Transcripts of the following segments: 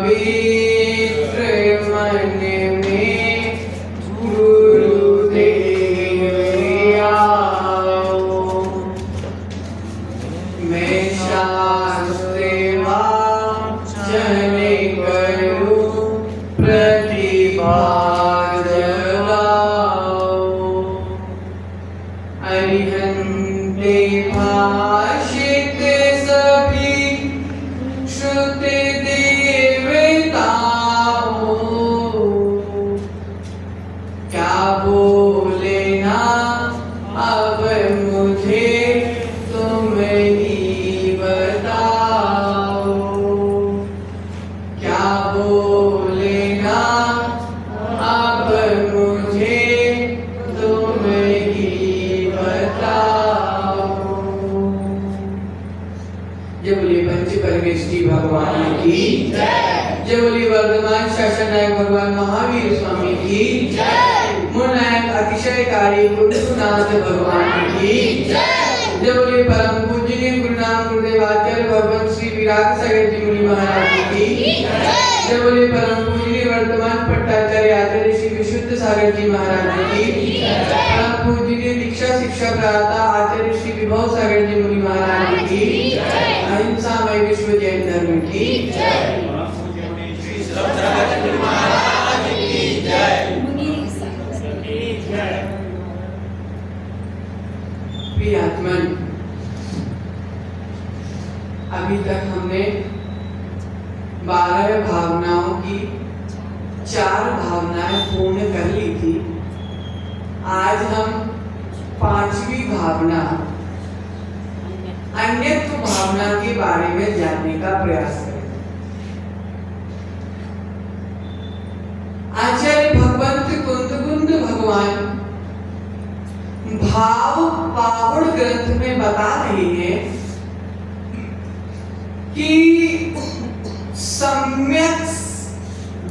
पवित्र मन में गुरुदेव आओ। मैं शास्त्र वाचन करूं प्रतिभा जगाओ। अरिहंते भाषित सभी श्रुत देवताओ। क्या बोले ना अब मुझे तुम ही बताओ। क्या बोले ना अब मुझे तुम ही बताओ। जय बोलिए पंच परमेष्ठी भगवान की जय। जय बोलिए वर्धमान शासन नायक भगवान महावीर स्वामी की जय। मुनायक अतिशयकारी कुंडनाथ भगवान की जय। जय बोलिए परम पूजनीय गुरुनाम गुरुदेव आचार्य भगवान श्री विराट सागर जी मुनि महाराज की जय। जय बोलिए परम पूजनीय वर्तमान पट्टाचार्य आचार्य श्री विशुद्ध सागर जी महाराज की जय। परम पूजनीय दीक्षा शिक्षा प्रदाता आचार्य श्री विभव सागर जी मुनि महाराज की जय। अहिंसामय विश्व जैन धर्म की जय। प्रियात्मन, अभी तक हमने 12 भावनाओं की 4 भावनाएं पूर्ण कर ली थी। आज हम 5वीं भावना अन्यत्व भावना के बारे में जानने का प्रयास करें। आचार्य भगवंत कुंद भगवान भाव पाहुड़ ग्रंथ में बता रहे हैं कि सम्यक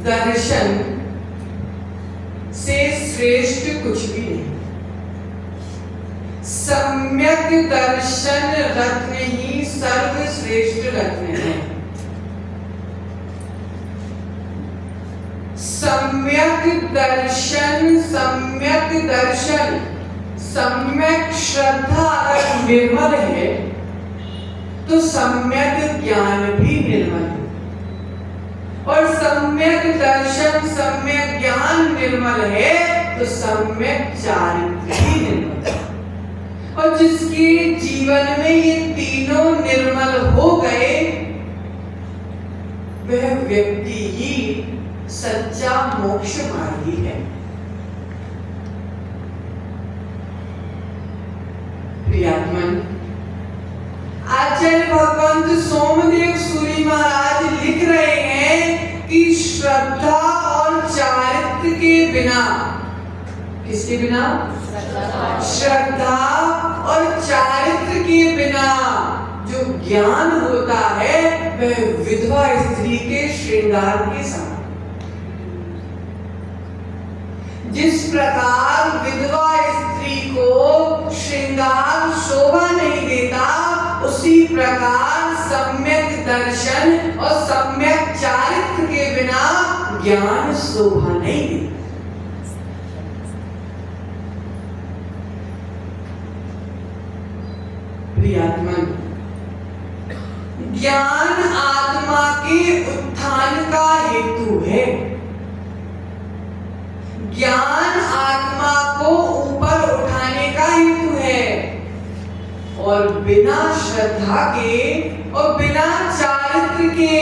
दर्शन से श्रेष्ठ कुछ भी नहीं। सम्यक दर्शन रत्न ही सर्वश्रेष्ठ रत्न है। सम्यक दर्शन, सम्यक श्रद्धा अगर निर्मल है तो सम्यक ज्ञान भी निर्मल है। और सम्यक दर्शन, सम्यक ज्ञान निर्मल है तो सम्यक चारित्र भी निर्मल है। और जिसके जीवन में ये तीनों निर्मल हो गए वह व्यक्ति ही सच्चा मोक्ष मार्गी है। प्रियात्मन, आचार्य भगवंत सोमदेव सूरी महाराज लिख रहे हैं कि श्रद्धा और चारित्र के बिना, किसके बिना? श्रद्धा और चारित्र के बिना जो ज्ञान होता है वह विधवा स्त्री के श्रृंगार के समान। जिस प्रकार विधवा स्त्री को श्रृंगार शोभा नहीं देता, उसी प्रकार सम्यक दर्शन और सम्यक चारित्र के बिना ज्ञान शोभा नहीं देता। प्रियात्मन, ज्ञान आत्मा के उत्थान का हेतु है। ज्ञान आत्मा को ऊपर उठाने का हेतु है। और बिना श्रद्धा के और बिना चारित्र के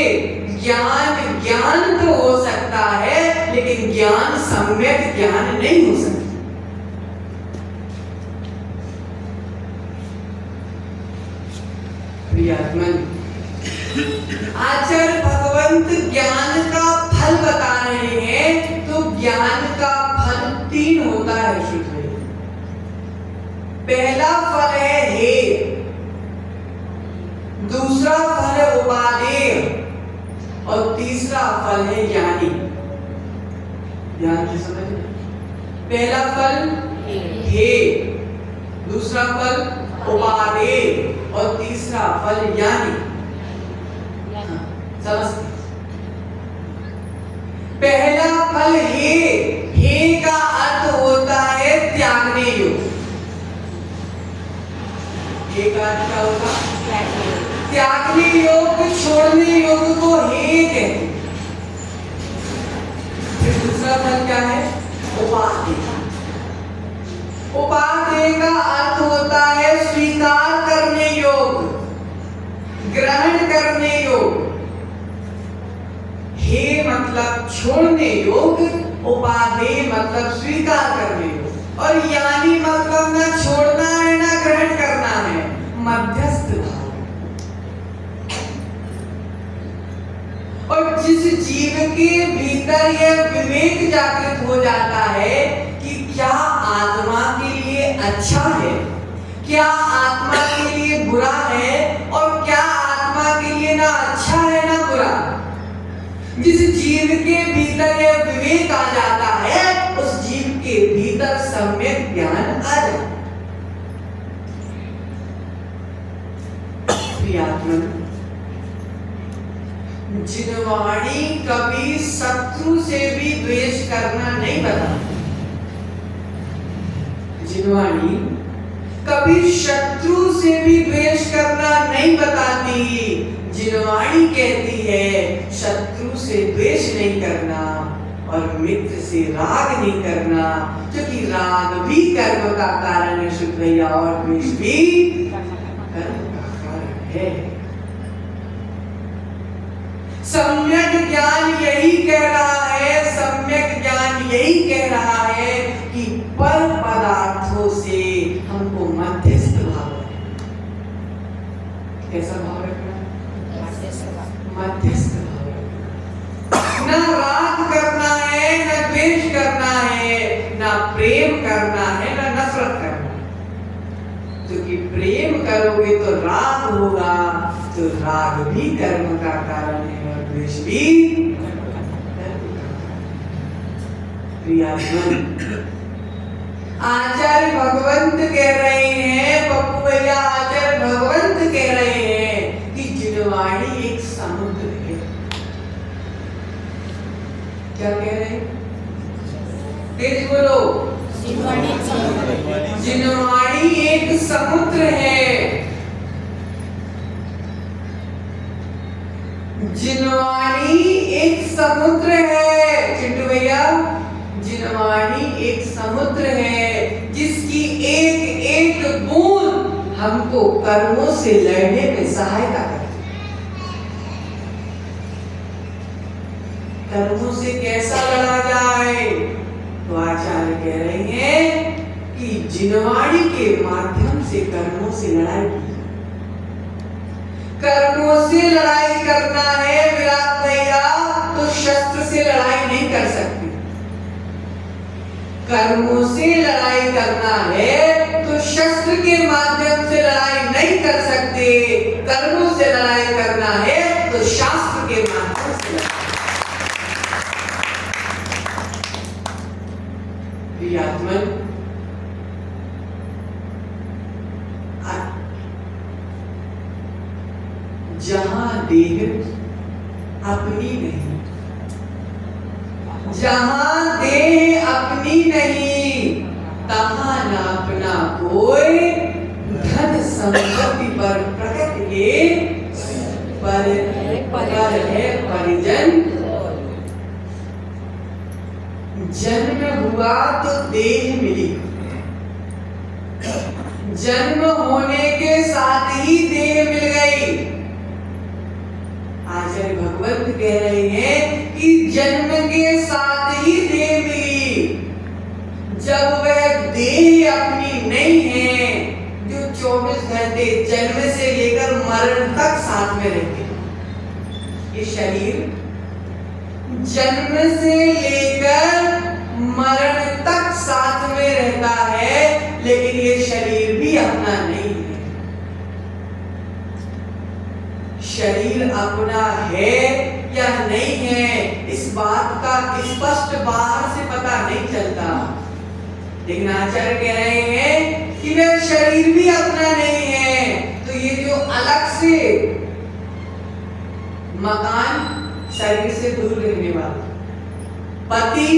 ज्ञान तो हो सकता है, लेकिन ज्ञान सम्यक ज्ञान नहीं हो सकता। प्रियात्मन, आचार्य भगवंत ज्ञान का फल बता रहे हैं तो ज्ञान का फल 3 होता है। पहला फल है हेय, दूसरा फल है उपादेय और तीसरा फल है ज्ञानी। ध्यान से समझना। पहला फल हेय, दूसरा फल उपादेय और तीसरा फल ज्ञानी। समझते? फल हे का अर्थ होता है त्यागने योग्य। हे का अर्थ क्या होगा? त्यागने योग्य, छोड़ने योग्य को हे कहते हैं। फिर दूसरा फल क्या है? उपादेय। उपादेय का अर्थ होता है स्वीकार करने योग्य, ग्रहण करने योग्य। हे मतलब छोड़ने योग्य, उपादेय मतलब स्वीकार करने योग्य। और यानी मतलब ना छोड़ना है ना ग्रहण करना है, मध्यस्थ भाव। और जिस जीव के भीतर यह विवेक जागृत हो जाता है कि क्या आत्मा के लिए अच्छा है, क्या आत्मा के लिए बुरा है, और क्या आत्मा के लिए ना अच्छा है ना बुरा, जिस जीव के भीतर यह विवेक आ जाता है, उस जीव के भीतर सम्यक ज्ञान आ जाता है। प्रियात्मन, जिनवाणी कभी शत्रु से भी द्वेष करना नहीं बताती। जिनवाणी कभी शत्रु से भी द्वेष करना नहीं बताती। जिनवाणी कहती है शत्रु से द्वेष नहीं करना और मित्र से राग नहीं करना, क्योंकि राग भी कर्म का कारण है शुद्ध भैया, और द्वेष भी कर्म का कारण है। सम्यक ज्ञान यही कह रहा है, सम्यक ज्ञान यही कह रहा है कि पर पदार्थों से हमको मध्यस्थ भाव रखना। कैसा भाव रखना? मध्यस्थ भाव रखना। ना राग करना है, ना द्वेष करना है, ना प्रेम करना है, ना नफरत करना है। क्योंकि प्रेम करोगे तो राग होगा, तो राग भी कर्म का कारण है और द्वेष भी कर्म का कारण है। प्रियात्मन, आचार्य भगवंत कह रहे हैं, पप्पू भैया आचार्य भगवंत कह रहे हैं कि जिनवाणी एक समुद्र है। क्या कह रहे हैं? तेज बोलो। जिनवाणी एक समुद्र है। जिनवाणी एक समुद्र है चिंटू भैया, जिनवाणी एक समुद्र है जिसकी एक एक बूंद हमको कर्मों से लड़ने में सहायता करती है। कर्मों से कैसा लड़ा जाए? तो आचार्य कह रहे हैं कि जिनवाणी के माध्यम से कर्मों से लड़ाई की। कर्मों से लड़ाई करना है विराट भैया, तो शस्त्र से लड़ाई नहीं कर सकते। कर्मों से लड़ाई करना है तो शस्त्र के माध्यम से लड़ाई नहीं कर सकते। कर्मों से लड़ाई करना है तो शास्त्र के माध्यम से लड़ाई। प्रियात्मन, जहां देह अपनी नहीं, जहां देह अपनी नहीं, तहां न अपना कोई, धन संपत्ति पर प्रकट के पर है परिजन। जन्म हुआ तो देह मिली, जन्म होने के साथ ही देह मिल गई। आचार्य भगवंत कह रहे हैं कि जन्म के साथ ही देह मिली। जब वह देह अपनी नहीं है, जो 24 घंटे जन्म से लेकर मरण तक साथ में रहते हैं। ये शरीर जन्म से लेकर मरण तक साथ में रहता है, लेकिन ये शरीर भी अपना नहीं है। शरीर अपना है या नहीं है, इस बात का स्पष्ट बाहर से पता नहीं चलता, लेकिन आचार्य कह रहे हैं कि वह शरीर भी अपना नहीं है। तो ये जो अलग से मकान शरीर से दूर रहने वाला, पति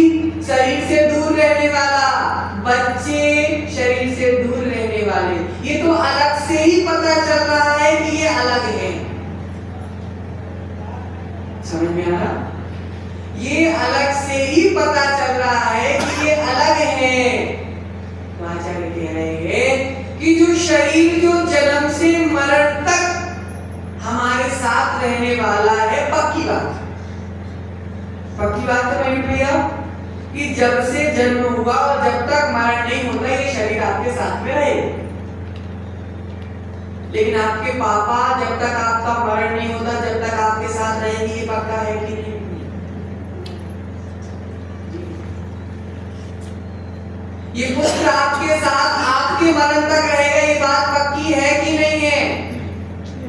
शरीर से दूर रहने वाला, बच्चे शरीर से दूर रहने वाले, ये तो अलग से ही पता चल रहा है कि ये अलग है। समझ में आ रहा? ये अलग से ही पता चल रहा है कि ये अलग है। तो आचार्य कह रहे हैं कि जो शरीर जो जन्म से मरण तक हमारे साथ रहने वाला है, पक्की बात है मेरी प्रिया, कि जब से जन्म हुआ और जब तक मरण नहीं होता ये शरीर आपके साथ में रहेगा। लेकिन आपके पापा जब तक आपका मरण नहीं होता जब तक आपके साथ रहेंगे, ये पक्का है कि नहीं? ये पुत्र आपके साथ आपके मरण तक रहेगा, ये बात पक्की है कि नहीं है?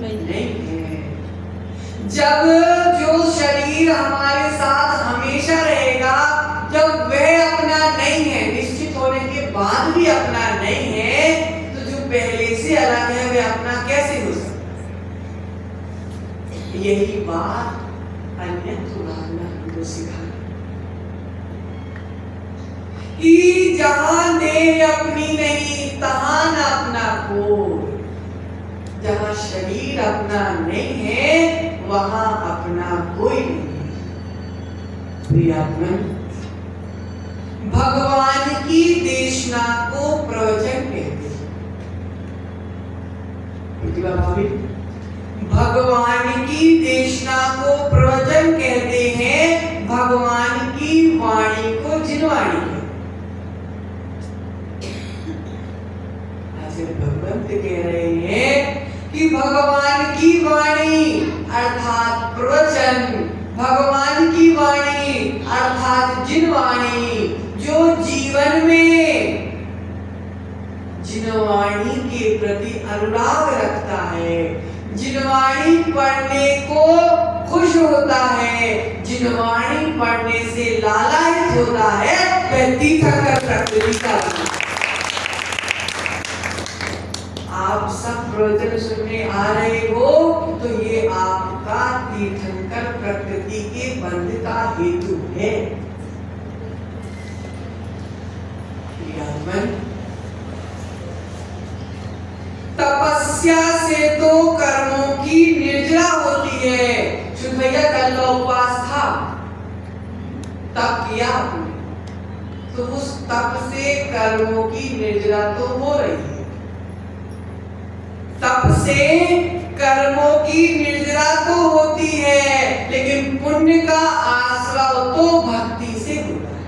नहीं है। जब जो शरीर हमारे साथ हमेशा रहेगा, जब वह अपना नहीं है, निश्चित होने के बाद भी अपना नहीं है, तो जो पहले से अलग है वह अपना कैसे हो सकता है? यही बात अन्यत्र भावना हमको सिखा कि जहां देह अपनी नहीं तहां न अपना कोई, जहां शरीर अपना नहीं है वहां अपना कोई नहीं। प्रियात्मन, भगवान की देशना को प्रवचन कहते हैं। प्रतिभा भाभी, भगवान की देशना को प्रवचन कहते हैं, भगवान की वाणी को जिनवाणी कहते हैं। भगवंत कह रहे हैं कि भगवान की वाणी अर्थात प्रवचन, भगवान की वाणी अर्थात जिनवाणी, जो जीवन में जिनवाणी के प्रति अनुराग रखता है, जिनवाणी पढ़ने को खुश होता है, जिनवाणी पढ़ने से लालायित होता है, वह तीर्थंकर प्रकृति का। आप सब प्रवचन सुनने आ रहे हो तो ये आपका तीर्थंकर प्रकृति के बंध का हेतु है। तपस्या से तो कर्मों की निर्जरा होती है। शुद्ध भैया कल का उपवास था, तप किया आपने, तो उस तप से कर्मों की निर्जरा तो हो रही है। तप से कर्मों की निर्जरा तो होती है, लेकिन पुण्य का आश्रय तो भक्ति से होता है।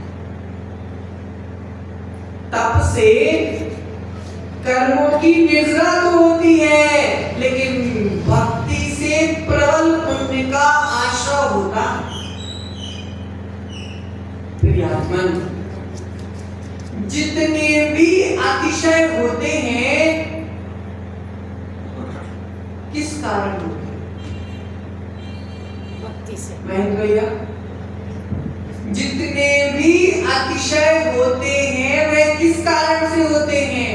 तप से कर्मों की निर्जरा तो होती है, लेकिन भक्ति से प्रबल पुण्य का आश्रय होता है। प्रियात्मन, जितने भी अतिशय होते हैं किस कारण होते हैं? भक्ति से। महेंद्र भैया, जितने भी अतिशय होते हैं वे किस कारण से होते हैं?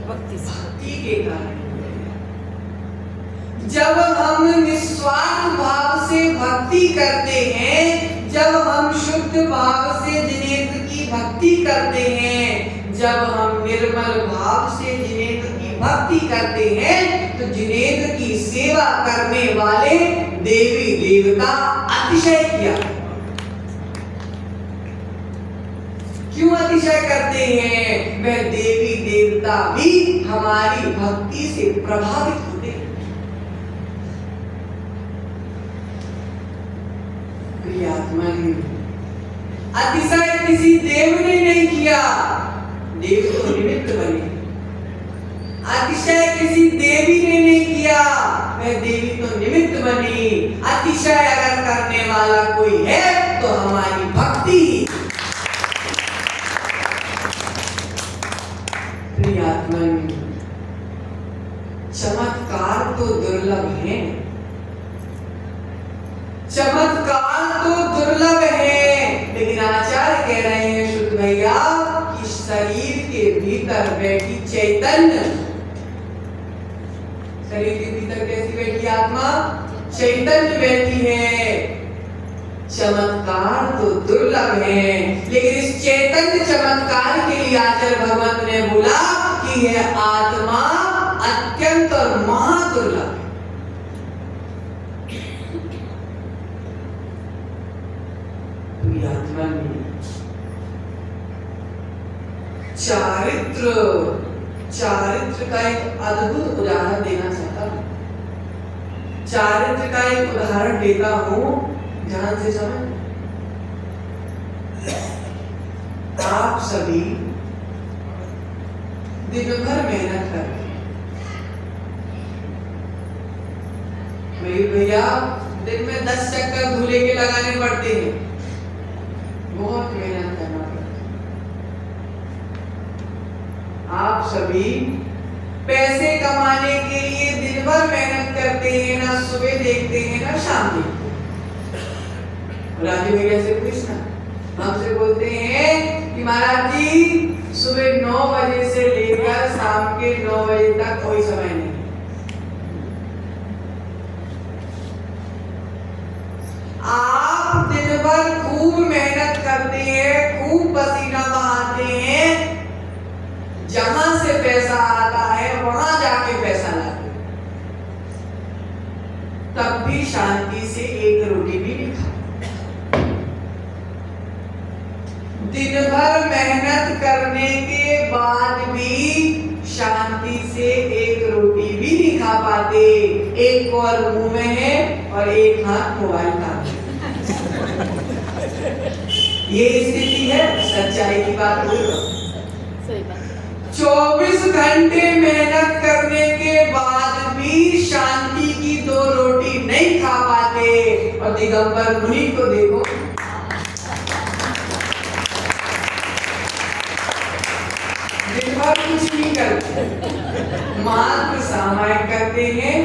भक्ति के कारण। जब हम निस्वार्थ भाव से भक्ति करते हैं, जब हम शुद्ध भाव से जिनेन्द्र की भक्ति करते हैं, जब हम निर्मल भाव से जिनेन्द्र की भक्ति करते हैं, तो जिनेन्द्र की सेवा करने वाले देवी देवता अतिशय किया। क्यों अतिशय करते हैं? वह देवी देवता भी हमारी भक्ति से प्रभावित होते हैं। प्रियात्मन, अतिशय किसी देव ने नहीं किया, देव तो निमित्त बने। अतिशय किसी देवी ने नहीं किया, वह देवी तो निमित्त बनी। अतिशय अगर करने वाला कोई है तो हमारी भक्ति। प्रियात्मन, चमत्कार तो दुर्लभ है, चमत्कार तो दुर्लभ है, लेकिन आचार्य कह रहे हैं शुद्ध भैया कि शरीर के भीतर बैठी चैतन्य, शरीर के भीतर कैसी बैठी आत्मा? चैतन्य बैठी है। चमत्कार तो दुर्लभ है, लेकिन इस चैतन्य चमत्कार के लिए आचार्य भगवंत ने बोला कि यह आत्मा अत्यंत और महादुर्लभ है। तो आत्मा में चारित्र का एक अद्भुत उदाहरण देना चाहता हूं। चारित्र का एक उदाहरण देता हूं, ध्यान से समझ। आप सभी दिन भर मेहनत करते हैं। भैया दिन में 10 चक्कर धूले के लगाने पड़ते हैं, बहुत मेहनत करना पड़ता है। आप सभी पैसे कमाने के लिए दिन भर मेहनत करते हैं, ना सुबह देखते हैं ना शाम देखते हैं। राजू भैया से पूछना, हमसे बोलते हैं कि महाराज जी सुबह 9 बजे से लेकर शाम के 9 बजे तक कोई समय नहीं। आप दिन भर खूब मेहनत करते हैं, खूब पसीना बहाते हैं, जहां से पैसा आता है वहां जाके पैसा लाते, तब भी शांति से एक रोटी भी नहीं खाते। दिन भर मेहनत करने के बाद भी शांति से एक रोटी भी नहीं खा पाते, एक और मुंह में है और एक हाथ मोबाइल का। ये स्थिति है, सच्चाई की बात बोल रहा हूं। 24 घंटे मेहनत करने के बाद भी शांति की 2 रोटी नहीं खा पाते। और दिगंबर मुनि को देखो, दिन भर कुछ नहीं करते, मात्र सामायिक करते हैं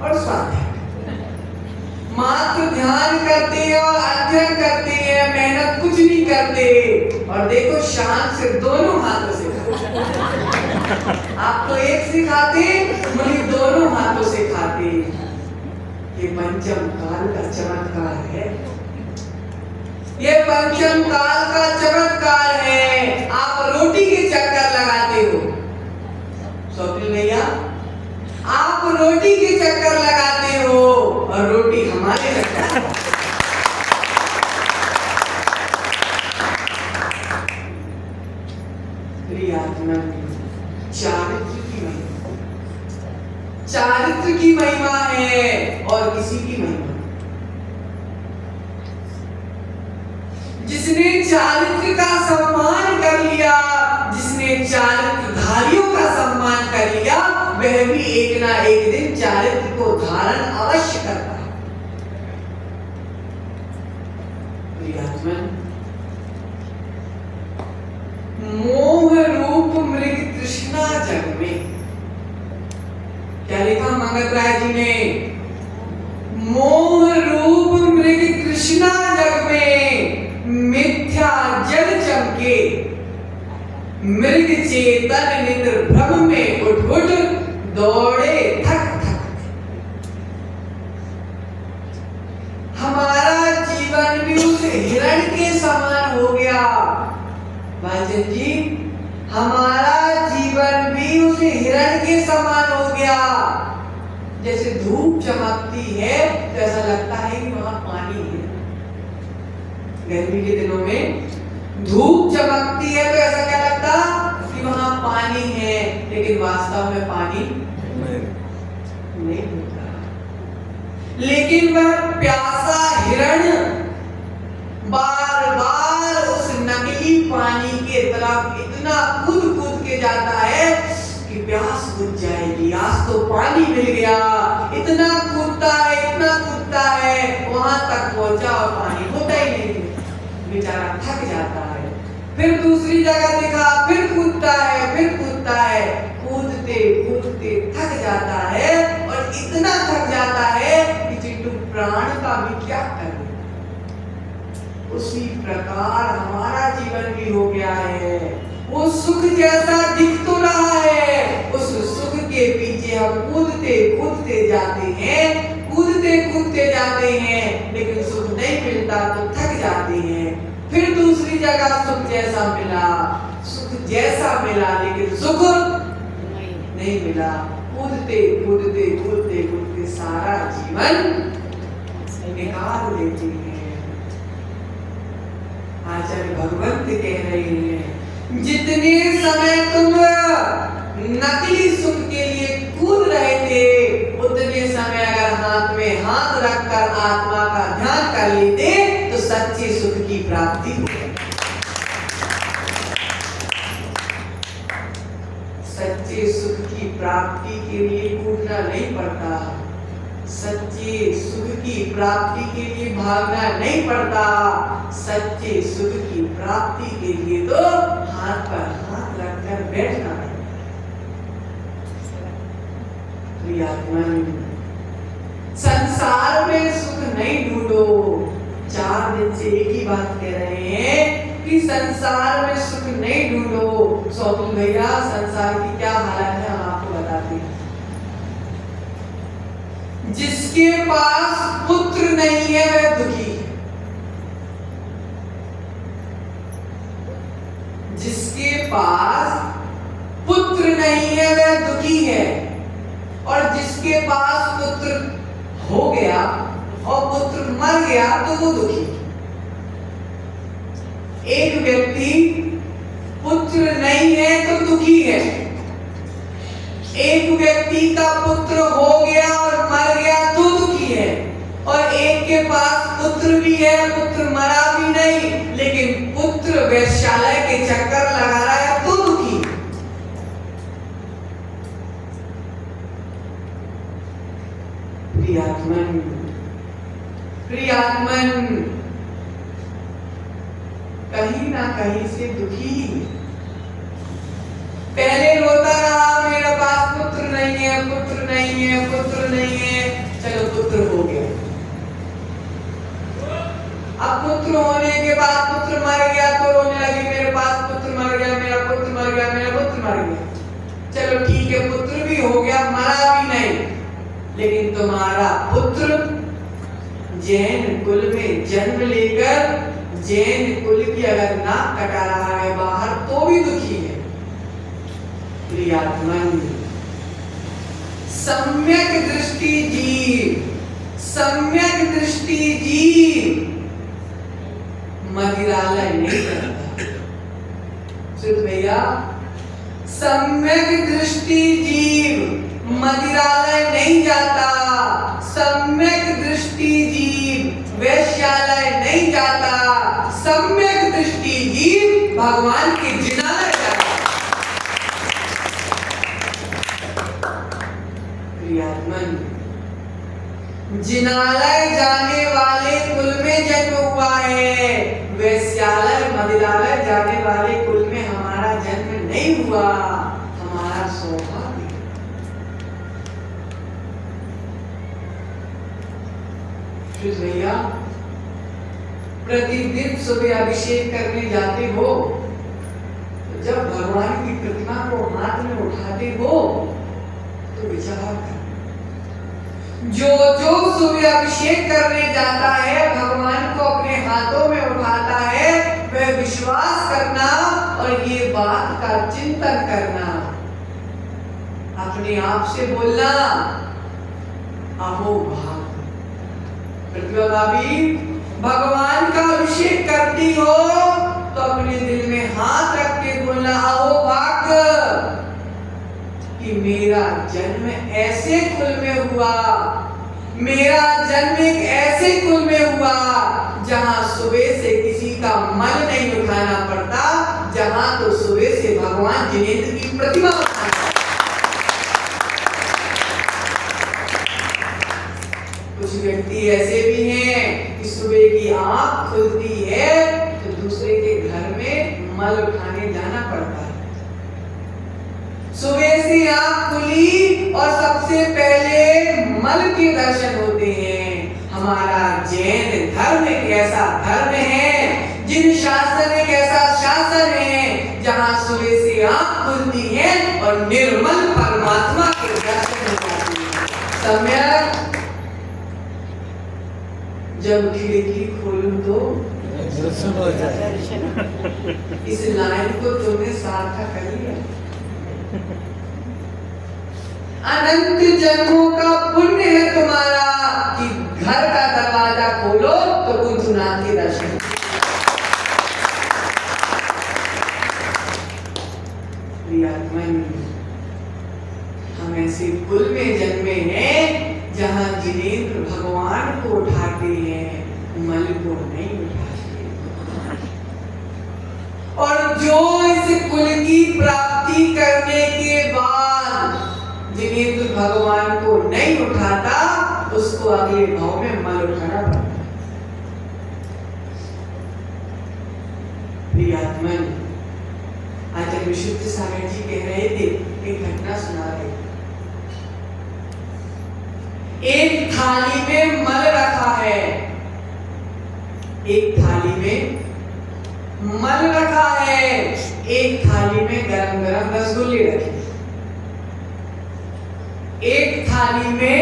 और स्वाध्याय, मात्र ध्यान करते हैं और अध्ययन करते हैं, मेहनत कुछ नहीं करते। और देखो शांत से दोनों हाथों से खाते। आप तो एक से खाते, मुझे दोनों हाथों से खाते। ये पंचम काल का चमत्कार है, ये पंचम काल का चमत्कार है। आप रोटी के चक्कर लगाते हो स्वप्निल भैया, आप रोटी के चक्कर लगाते हो और रोटी हमारे चक्कर। चारित्र की महिमा है और किसी की महिमा। जिसने चारित्र का सम्मान कर लिया, जिसने चारित्रधारियों का सम्मान कर लिया, वह भी एक ना एक दिन चारित्र को धारण अवश्य करता है। मोह रूप मृग तृष्णा जग में, क्या लिखा मंगल राय जी ने? मोह रूप मृग तृष्णा जग में, मिथ्या जल चमके, मृग चेतन निद्र भ्रम में उठ उठ दौड़े थक थक। हमारा जीवन भी उस हिरण के समान हो गया भाजन जी, हमारा जीवन भी उस हिरण के समान हो गया। जैसे धूप चमकती है तो ऐसा लगता है कि वहां पानी है। गर्मी के दिनों में धूप चमकती है तो ऐसा क्या लगता कि वहां पानी है, लेकिन वास्तव में पानी नहीं होता। लेकिन वह प्यासा हिरण बार बार उस नकली पानी के तरफ इतना कूद कूद के जाता है कि प्यास बुझ जाएगी, आज तो पानी मिल गया। इतना कूदता है, वहां तक पहुंचा और पानी होता ही नहीं, बेचारा थक जाता है। फिर दूसरी जगह देखा, फिर कूदता है, कूदते कूदते थक जाता है और इतना थक जाता है कि चिंटू प्राण का भी क्या करे। उसी प्रकार हमारा जीवन भी हो गया है। वो सुख जैसा दिख तो रहा है, उस सुख के पीछे हम कूदते कूदते जाते हैं, कूदते कूदते कूदते जाते हैं लेकिन सुख नहीं मिलता तो थक जाते हैं। फिर दूसरी जगह सुख जैसा मिला, सुख जैसा मिला लेकिन सुख नहीं मिला। कूदते कूदते कूदते कूदते सारा जीवन निकाल देते हैं। आचार्य भगवंत कह रहे हैं जितने समय तुम नकली सुख के लिए कूद रहे थे उतने समय अगर हाथ में हाथ रखकर आत्मा का ध्यान कर लेते तो सच्चे सुख की प्राप्ति हो। सच्चे सुख की प्राप्ति के लिए कूदना नहीं पड़ता, सच्चे सुख की प्राप्ति के लिए भागना नहीं पड़ता, सच्चे सुख की प्राप्ति के लिए तो हाथ पर हाथ रखकर बैठना है। संसार में सुख नहीं ढूंढो। 4 दिन से एक ही बात कह रहे हैं कि संसार में सुख नहीं ढूंढो। सौतुल भैया संसार की क्या हालत है हम आपको बताते हैं। जिसके पास पुत्र नहीं है वह दुखी है, जिसके पास पुत्र नहीं है वह दुखी है, और जिसके पास पुत्र हो गया और पुत्र मर गया तो वो दुखी। एक व्यक्ति पुत्र नहीं है तो दुखी है, एक व्यक्ति का पुत्र हो गया और मर गया तो दुखी है, और एक के पास पुत्र भी है, पुत्र मरा भी नहीं लेकिन पुत्र वैश्यालय के चक्कर लगा रहा है तो दुखी। प्रियात्मन, प्रियात्मन कहीं ना कहीं से दुखी। पहले रोता रहा मेरे पास पुत्र नहीं है, पुत्र नहीं है, पुत्र नहीं है, चलो पुत्र हो गया। अब पुत्र होने के बाद पुत्र मर गया तो रोने लगी मेरे पास पुत्र मर गया, मेरा पुत्र मर गया, मेरा पुत्र मर गया। चलो ठीक है पुत्र भी हो गया, मरा भी नहीं, लेकिन तुम्हारा पुत्र जैन कुल में जन्म लेकर जैन कुल की अगर नाक कटा रहा है बाहर तो भी दुखी है। प्रियात्मन सम्यक दृष्टि जीव, सम्यक दृष्टि जीव मदिरालय नहीं करता। सुध भैया सम्यक दृष्टि जीव मदिरालय नहीं जाता, सम्यक दृष्टि जीव वैश्यालय नहीं जाता, सम्यक दृष्टि जीव भगवान के जिनालय जाता। प्रियात्मन जिनालय जाने वाले कुल में जन्म हुआ है, वैश्यालय मदिरालय जाने वाले कुल में हमारा जन्म नहीं हुआ। हमारा सौभाग्य भैया प्रतिदिन सुबह अभिषेक करने जाते हो तो जब भगवान की प्रतिमा को हाथ में उठाते हो तो विचार कर, जो जो सुबह अभिषेक करने जाता है भगवान को अपने हाथों में उठाता है वह विश्वास करना और ये बात का चिंतन करना, अपने आप से बोलना अहो भाग। प्रतिभा भाभी भगवान का अभिषेक करती हो तो अपने दिल में हाथ रख के बोलना अहो भाग्य कि मेरा जन्म ऐसे कुल में हुआ, मेरा जन्म एक ऐसे कुल में हुआ जहां सुबह से किसी का मन नहीं उठाना पड़ता, जहां तो सुबह से भगवान जिनेंद्र की प्रतिमा उठाना। कुछ व्यक्ति ऐसे भी हैं कि सुबह की आंख खुलती है तो दूसरे के घर में मल उठाने जाना पड़ता है। सुबह से आंख खुली और सबसे पहले मल के दर्शन होते हैं। हमारा जैन धर्म एक ऐसा धर्म है, जिन शासन एक ऐसा शासन है जहां सुबह से आंख खुलती है और निर्मल परमात्मा के दर्शन हो जाते हैं। सम्यक जब खिड़की खोलूं तो दर्शन हो जाए। इस लाइन को तुमने सार्थक कर लिया। अनंत जन्मों का पुण्य है तुम्हारा कि घर का दरवाजा खोलो तो कुंथुनाथ के दर्शन। हम ऐसे कुल में जन्मे हैं जहां जिनेंद्र भगवान को उठाते हैं, मल को नहीं उठाते। और जो इस कुल की प्राप्ति करने के बाद जिनेंद्र भगवान को नहीं उठाता उसको अगले भाव में मल उठाना पड़ता। प्रियात्मन, आचार्य विशुद्ध सागर जी कह रहे थे, एक घटना सुना रहे थे। एक थाली में मल रखा है, एक थाली में मल रखा है, एक थाली में गरम गरम रसगुल्ले रखे। एक थाली में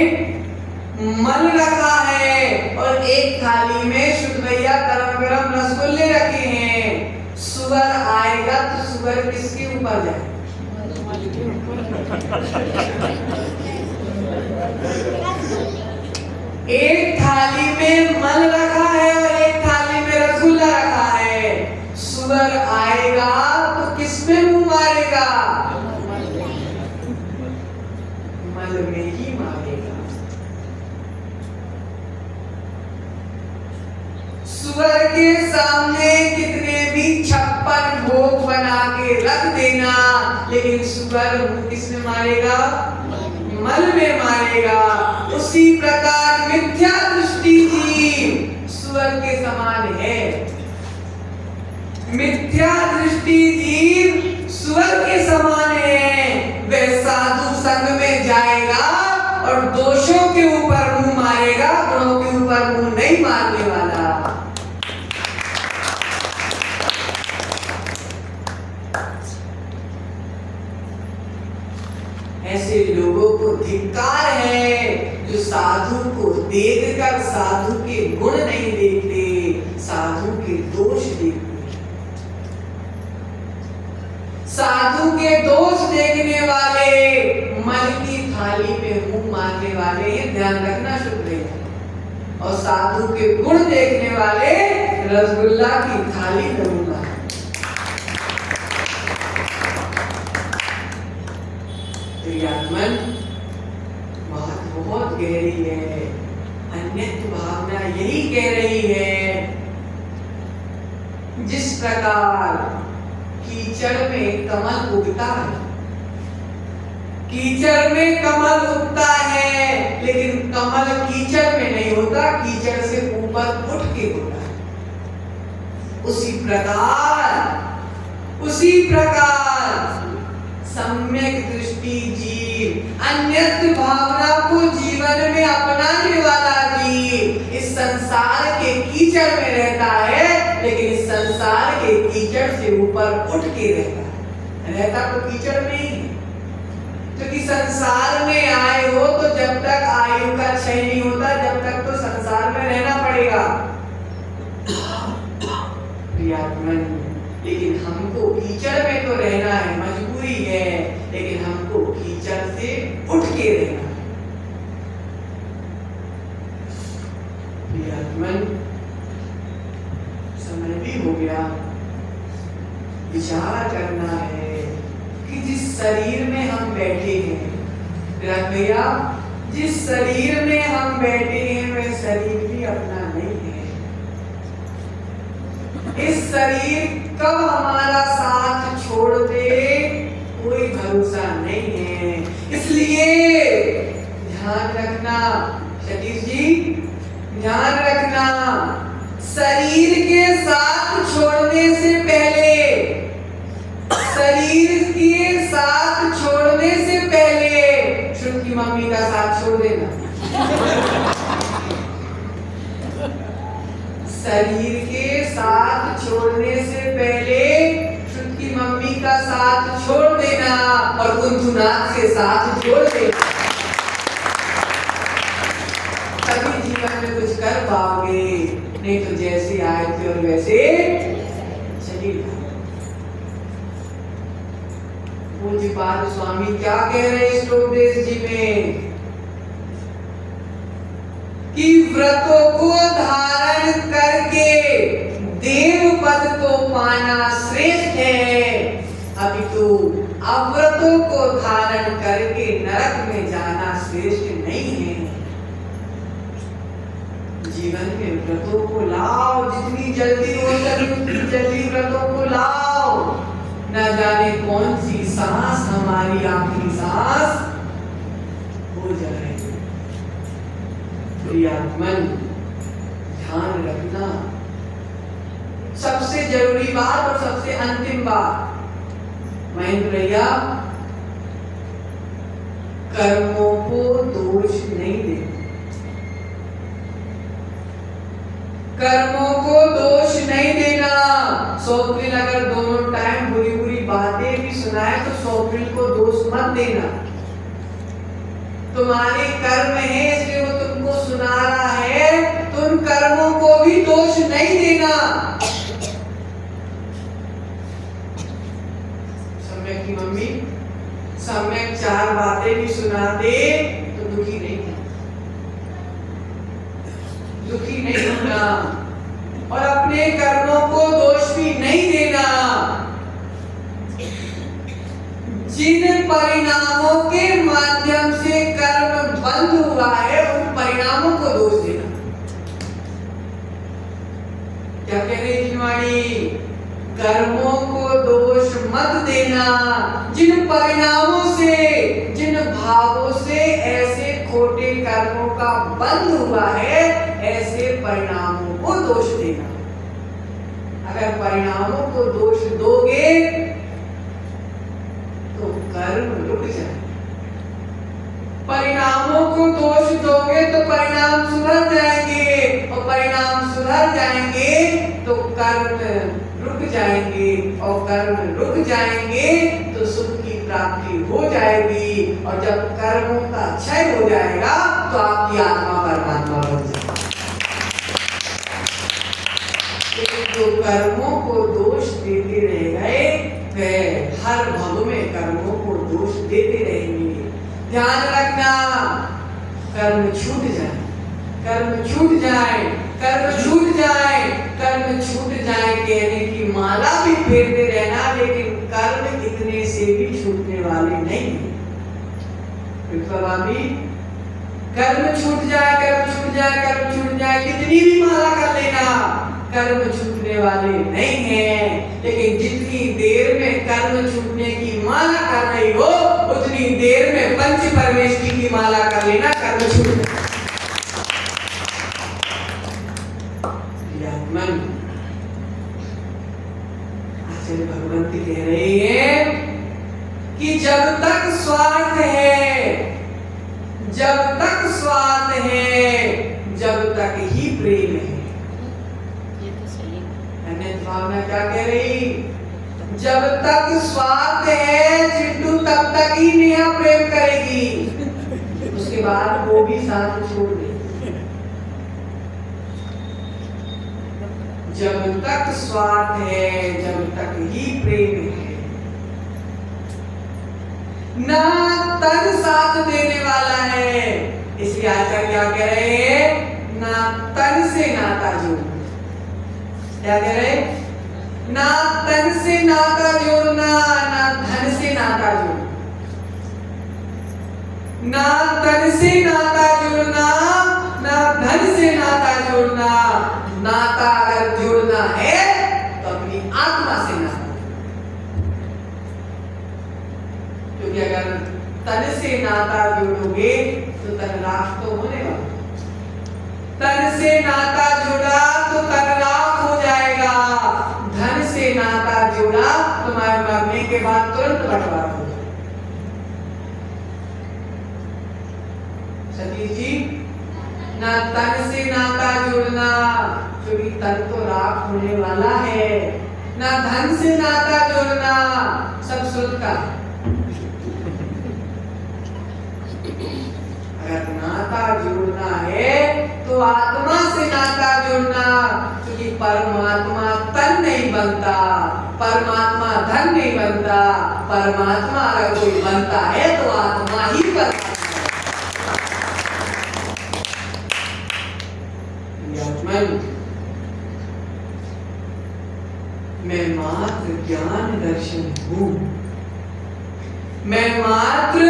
मल रखा है और एक थाली में शुद्ध भैया गरम गरम रसगुल्ले रखे हैं। सुअर आएगा तो सुअर किसके ऊपर जाए? एक थाली में मल रखा है और एक थाली में रसगुल्ला रखा है। सुअर आएगा तो किस में मुंह मारेगा? मल में ही मारेगा। सुअर के सामने कितने भी 56 भोग बना के रख देना, लेकिन सुअर मुंह किस में मारेगा? मल में मारेगा। उसी प्रकार मिथ्या दृष्टि जीव सुअर के समान है। मिथ्या दृष्टि जीव सुअर के समान है। वह साधु संग में जाएगा और दोषों के ऊपर मुंह मारेगा, गुणों के ऊपर मुंह नहीं मारने वाला। ऐसे लोगों को धिक्कार है जो साधु को देखकर साधु के गुण नहीं देखते, साधु के दोष देखते। साधु के दोष देखने वाले मल की थाली में मुंह मारने वाले हैं, ध्यान रखना शुभ है। और साधु के गुण देखने वाले रसगुल्ला की थाली में मुंह मारने। मन बात बहुत गहरी है। अन्यत्र भावना यही कह रही है, जिस प्रकार कीचड़ में कमल उगता है, कीचड़ में कमल उगता है, लेकिन कमल कीचड़ में नहीं होता, कीचड़ से ऊपर उठ के होता है। उसी प्रकार सम्यक दृष्टि जीव, अन्यत्र भावना को जीवन में अपनाने वाला जीव इस संसार के कीचड़ में रहता है, लेकिन इस संसार के कीचड़ से ऊपर उठ के रहता तो कीचड़ में ही। क्योंकि संसार में आए हो तो जब तक आयु का क्षय नहीं होता, जब तक तो संसार में रहना पड़ेगा। प्रियात्मन, लेकिन हमको कीचड़ में तो रहना है, मजबूरी है, लेकिन हमको कीचड़ से उठ के रहना है। प्रियात्मन, समय भी हो गया, विचार करना है कि जिस शरीर में हम बैठे हैं, भैया जिस शरीर में हम बैठे हैं वह शरीर भी अपना नहीं है। इस शरीर कब हमारा साथ छोड़ दे कोई भरोसा नहीं है। इसलिए ध्यान रखना सतीश जी, ध्यान रखना, शरीर के साथ छोड़ने से पहले, शरीर के साथ छोड़ने से पहले शुभ की मम्मी का साथ छोड़ देना। शरीर के साथ छोड़ने से पहले शुद्ध की मम्मी का साथ छोड़ देना और कुंथुनाथ से साथ जोड़ देना। तभी जीवन में कुछ कर पाओगे, नहीं तो जैसे आए थे और वैसे चले जाओ। पूज्यपाद स्वामी क्या कह रहे हैं श्लोक जी में कि व्रतों को धारण करके देव पद को पाना श्रेष्ठ है, अपितु अव्रतों को धारण करके नरक में जाना श्रेष्ठ नहीं है। जीवन में व्रतों को लाओ, जितनी जल्दी हो सके उतनी जल्दी व्रतों को लाओ। न जाने कौन सी सांस हमारी आखिरी सांस हो जाएगी। प्रियात्मन ध्यान रखना, सबसे जरूरी बात और सबसे अंतिम बात, महेंद्र भैया, कर्मों को दोष नहीं देना। कर्मों को दोष नहीं देना। स्वप्निल अगर दोनों टाइम बुरी बुरी बातें भी सुनाए तो स्वप्निल को दोष मत देना। तुम्हारे कर्म है इसलिए वो तुमको सुना रहा है, तो उन कर्मों को भी दोष नहीं देना। सम्यक की मम्मी सम्यक 4 बातें भी सुना दे तो दुखी नहीं होना, दुखी नहीं होना, और अपने कर्मों को दोष भी नहीं देना। जिन परिणामों के माध्यम से कर्म बंद हुआ है उन परिणामों को दोष देना। क्या कह रही जिनवाणी? कर्मों को दोष मत देना। जिन परिणामों से, जिन भावों से ऐसे खोटे कर्मों का बंद हुआ है, ऐसे परिणामों को दोष देना। अगर परिणामों को दोष दोगे तो कर्म रुक जाए। परिणामों को दोष दोगे तो परिणाम सुधर जाएंगे, और परिणाम सुधर जाएंगे तो कर्म रुक जाएंगे, और कर्म रुक जाएंगे तो सुख की प्राप्ति हो जाएगी। और जब कर्मों का क्षय हो जाएगा तो आपकी आत्मा परमात्मा बन जाएगी। जो कर्मों को दोष देते रह गए वे हर भाव में कर्मों को दोष देते रहेंगे। ध्यान रखना, कर्म छूट जाए, कर्म छूट जाए, कर्म छूट जाए, कर्म छूट जाए कहने की माला भी फेरते रहना, लेकिन कर्म इतने से भी छूटने वाले नहीं है। कर्म छूट जाए, कर्म छूट जाए, कर्म छूट जाए, कितनी भी माला कर लेना, कर्म छूटने वाले नहीं है। लेकिन जितनी देर में कर्म छूटने की माला कर रही हो उतनी देर में पंच परमेष्टि की माला कर लेना, कर्म छूट जाए। आचार्य भगवंती कह रहे हैं कि जब तक स्वार्थ है, जब तक स्वार्थ है, जब तक ही प्रेम है। भावना क्या कह रही? जब तक स्वार्थ है चिंटू तब तक ही नेहा प्रेम करेगी, उसके बाद वो भी साथ छोड़ देगी। जब तक स्वार्थ है जब तक ही प्रेम है। ना तन साथ देने वाला है, इसलिए आचार्य क्या कह रहे हैं? ना तन से नाता जोड़ना। क्या कह रहे? ना तन से नाता जोड़ना, ना धन से नाता जोड़ना। ना तन से नाता जोड़ना, ना धन से नाता जोड़ना। नाता अगर जोड़ना है तो अपनी आत्मा से नाता, क्योंकि अगर तन से नाता जोड़ोगे तो तन राख तो होने वाला। तन से नाता जोड़ा तो तन राख हो जाएगा। धन से नाता जोड़ा तुम्हारे मरने के बाद तुरंत बंटवारा हो जाएगा। सतीश जी, ना तन से नाता जोड़ना, क्योंकि तन तो राख होने वाला है। ना धन से नाता जोड़ना, सब श्रुत का। अगर नाता जोड़ना है तो आत्मा से नाता जोड़ना, क्योंकि परमात्मा तन नहीं बनता, परमात्मा धन नहीं बनता, परमात्मा अगर कोई बनता है तो आत्मा ही बनता है। मैं मात्र ज्ञान दर्शन हूँ, मैं मात्र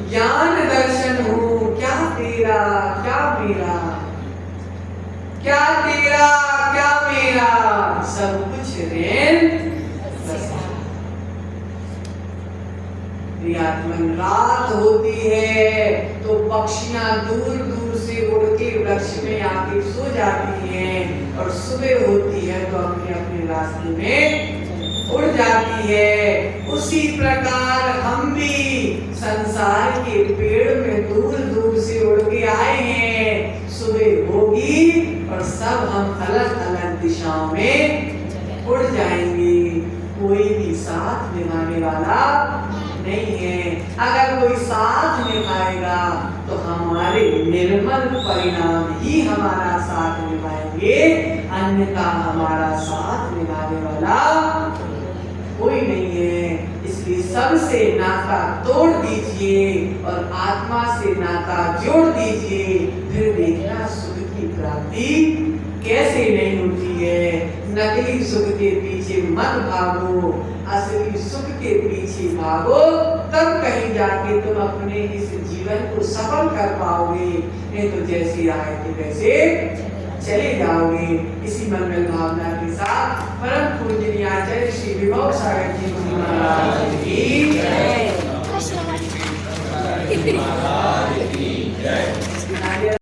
ज्ञान दर्शन हूँ। क्या तेरा क्या मेरा, क्या तेरा क्या मेरा, सब कुछ रेन आत्मन। रात होती है तो पक्षियां दूर दूर से उड़ के वृक्ष में आके सो जाती हैं, और सुबह होती है तो अपने अपने रास्ते में उड़ जाती है। उसी प्रकार हम भी संसार के पेड़ में दूर दूर से उड़ के आए हैं। सुबह होगी और सब हम अलग अलग दिशाओं में उड़ जाएंगे। कोई भी साथ निभाने वाला नहीं है। अगर कोई साथ निभाएगा तो हमारे निर्मल परिणाम ही हमारा साथ निभाएंगे, अन्यथा हमारा साथ निभाने वाला कोई नहीं है। इसलिए सबसे नाता तोड़ दीजिए और आत्मा से नाता जोड़ दीजिए, फिर देखना सुख की प्राप्ति कैसे नहीं होती है। नकली सुख के पीछे मत भागो, असली सुख के पीछे भागो, तब कहीं जाके तुम अपने इस जीवन को सफल कर पाओगे। नहीं तो जैसे आए थे वैसे चले जाओगे। इसी मंगल भावना के साथ परम पूजनीय आचार्य श्री विभव सागर जी महाराज की जय।